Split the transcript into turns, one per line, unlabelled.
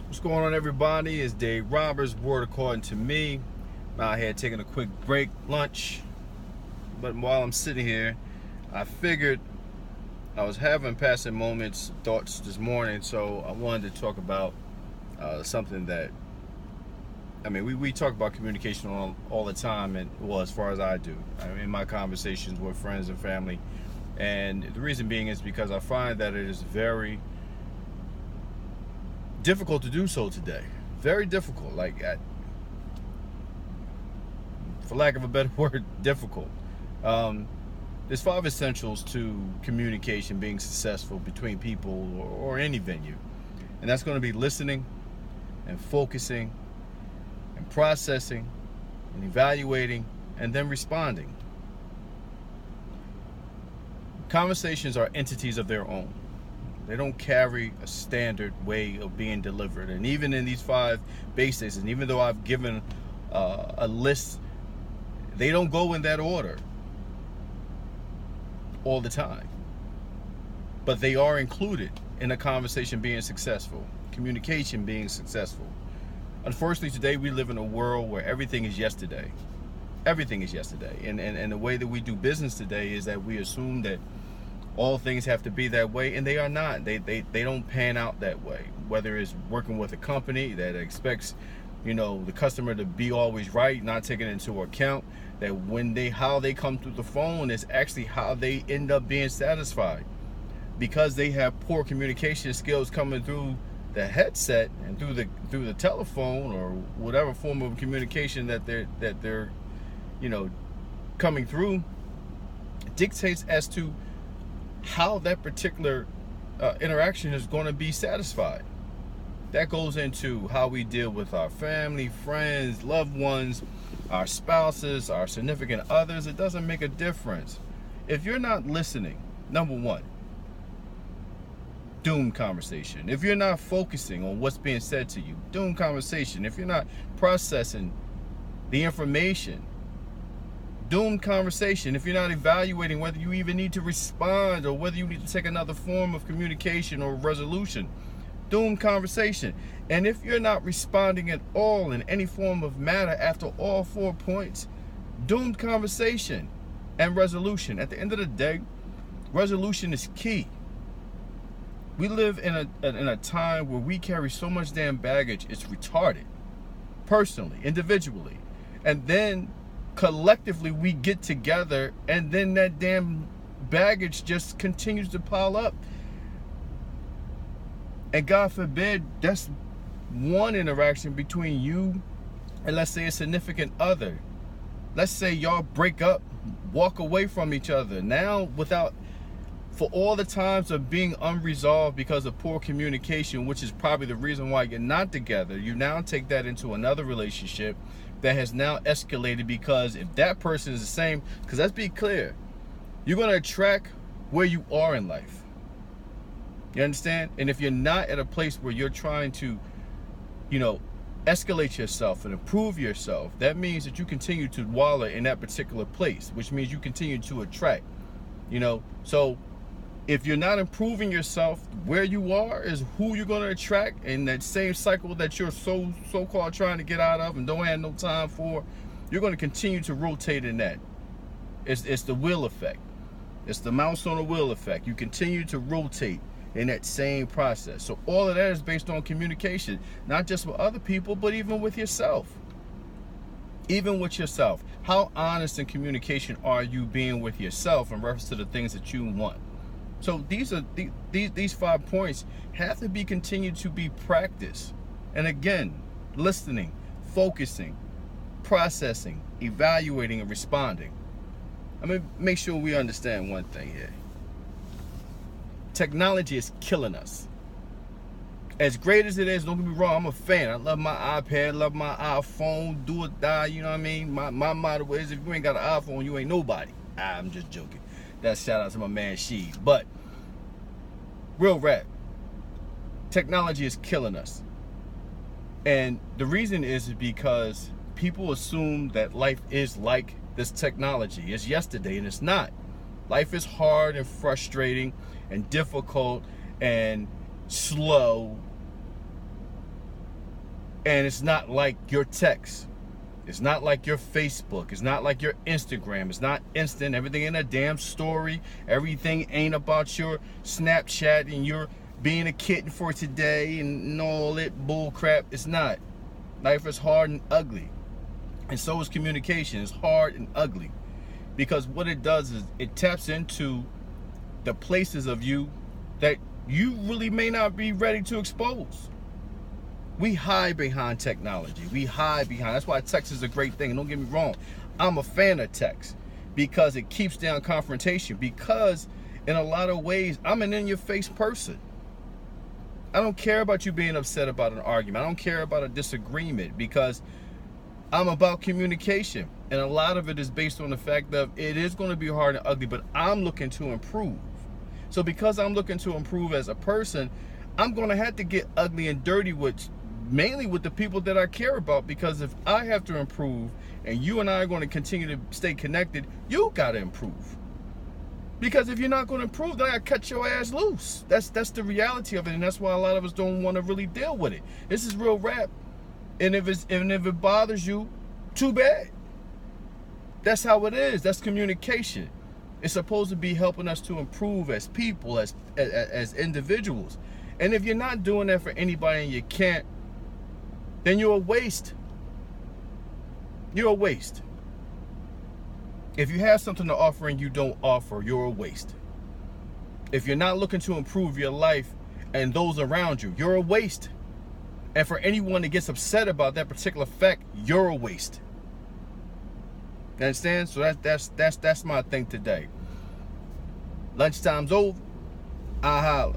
What's going on, everybody? It's Dave Roberts, word according to me. I'm out here taking a quick break, lunch. But while I'm sitting here, I figured I was having passing moments, thoughts this morning, so I wanted to talk about something that, we talk about communication all the time, and well, as far as I do, in my conversations with friends and family. And the reason being is because I find that it is very difficult to do so today. Very difficult. For lack of a better word, difficult. There's 5 essentials to communication being successful between people or any venue. And that's going to be listening and focusing and processing and evaluating and then responding. Conversations are entities of their own. They don't carry a standard way of being delivered. And even in these 5 basics, and even though I've given a list, they don't go in that order all the time. But they are included in a conversation being successful, communication being successful. Unfortunately, today we live in a world where everything is yesterday. Everything is yesterday. And the way that we do business today is that we assume that all things have to be that way, and they are not. They don't pan out that way. Whether it's working with a company that expects, the customer to be always right, not taking into account that how they come through the phone is actually how they end up being satisfied, because they have poor communication skills coming through the headset and through the telephone or whatever form of communication that they're coming through. Dictates as to how that particular interaction is going to be satisfied. That goes into how we deal with our family, friends, loved ones, our spouses, our significant others. It doesn't make a difference. If you're not listening, number one, doomed conversation. If you're not focusing on what's being said to you, doomed conversation. If you're not processing the information, doomed conversation. If you're not evaluating whether you even need to respond or whether you need to take another form of communication or resolution, doomed conversation. And if you're not responding at all in any form of matter after all 4 points, doomed conversation and resolution. At the end of the day, resolution is key. We live in a time where we carry so much damn baggage, it's retarded. Personally, individually. And then collectively we get together, and then that damn baggage just continues to pile up. And God forbid, that's one interaction between you and, let's say, a significant other. Let's say y'all break up, walk away from each other. Now, for all the times of being unresolved because of poor communication, which is probably the reason why you're not together, you now take that into another relationship that has now escalated, because if that person is the same, because let's be clear, you're going to attract where you are in life. You understand? And if you're not at a place where you're trying to, escalate yourself and improve yourself, that means that you continue to wallow in that particular place, which means you continue to attract, So if you're not improving yourself, where you are is who you're going to attract, in that same cycle that you're so-called trying to get out of and don't have no time for. You're going to continue to rotate in that. It's the wheel effect. It's the mouse on the wheel effect. You continue to rotate in that same process. So all of that is based on communication, not just with other people, but even with yourself. Even with yourself. How honest in communication are you being with yourself in reference to the things that you want? So these 5 points have to be continued to be practiced. And again, listening, focusing, processing, evaluating, and responding. Make sure we understand one thing here. Technology is killing us. As great as it is, don't get me wrong, I'm a fan. I love my iPad, love my iPhone, do or die, you know what I mean? My motto is, if you ain't got an iPhone, you ain't nobody. I'm just joking. That's shout out to my man Sheed. But real rap, technology is killing us. And the reason is because people assume that life is like this technology. It's yesterday, and it's not. Life is hard and frustrating and difficult and slow And it's not like your text. It's not like your Facebook. It's not like your Instagram. It's not instant. Everything in a damn story. Everything ain't about your Snapchat and your being a kitten for today and all that bull crap. It's not. Life is hard and ugly. And so is communication. It's hard and ugly. Because what it does is it taps into the places of you that you really may not be ready to expose. We hide behind technology. We hide behind. That's why text is a great thing. And don't get me wrong. I'm a fan of text because it keeps down confrontation. Because in a lot of ways, I'm an in-your-face person. I don't care about you being upset about an argument. I don't care about a disagreement because I'm about communication. And a lot of it is based on the fact that it is going to be hard and ugly, but I'm looking to improve. So because I'm looking to improve as a person, I'm going to have to get ugly and dirty mainly with the people that I care about, because if I have to improve and you and I are going to continue to stay connected, you got to improve. Because if you're not going to improve, then I got to cut your ass loose. That's the reality of it, and that's why a lot of us don't want to really deal with it. This is real rap, and if it bothers you, too bad. That's how it is. That's communication. It's supposed to be helping us to improve as people, as individuals. And if you're not doing that for anybody and you can't, then you're a waste. You're a waste. If you have something to offer and you don't offer, you're a waste. If you're not looking to improve your life and those around you, you're a waste. And for anyone that gets upset about that particular fact, you're a waste. You understand? So that's my thing today. Lunchtime's over. I holla.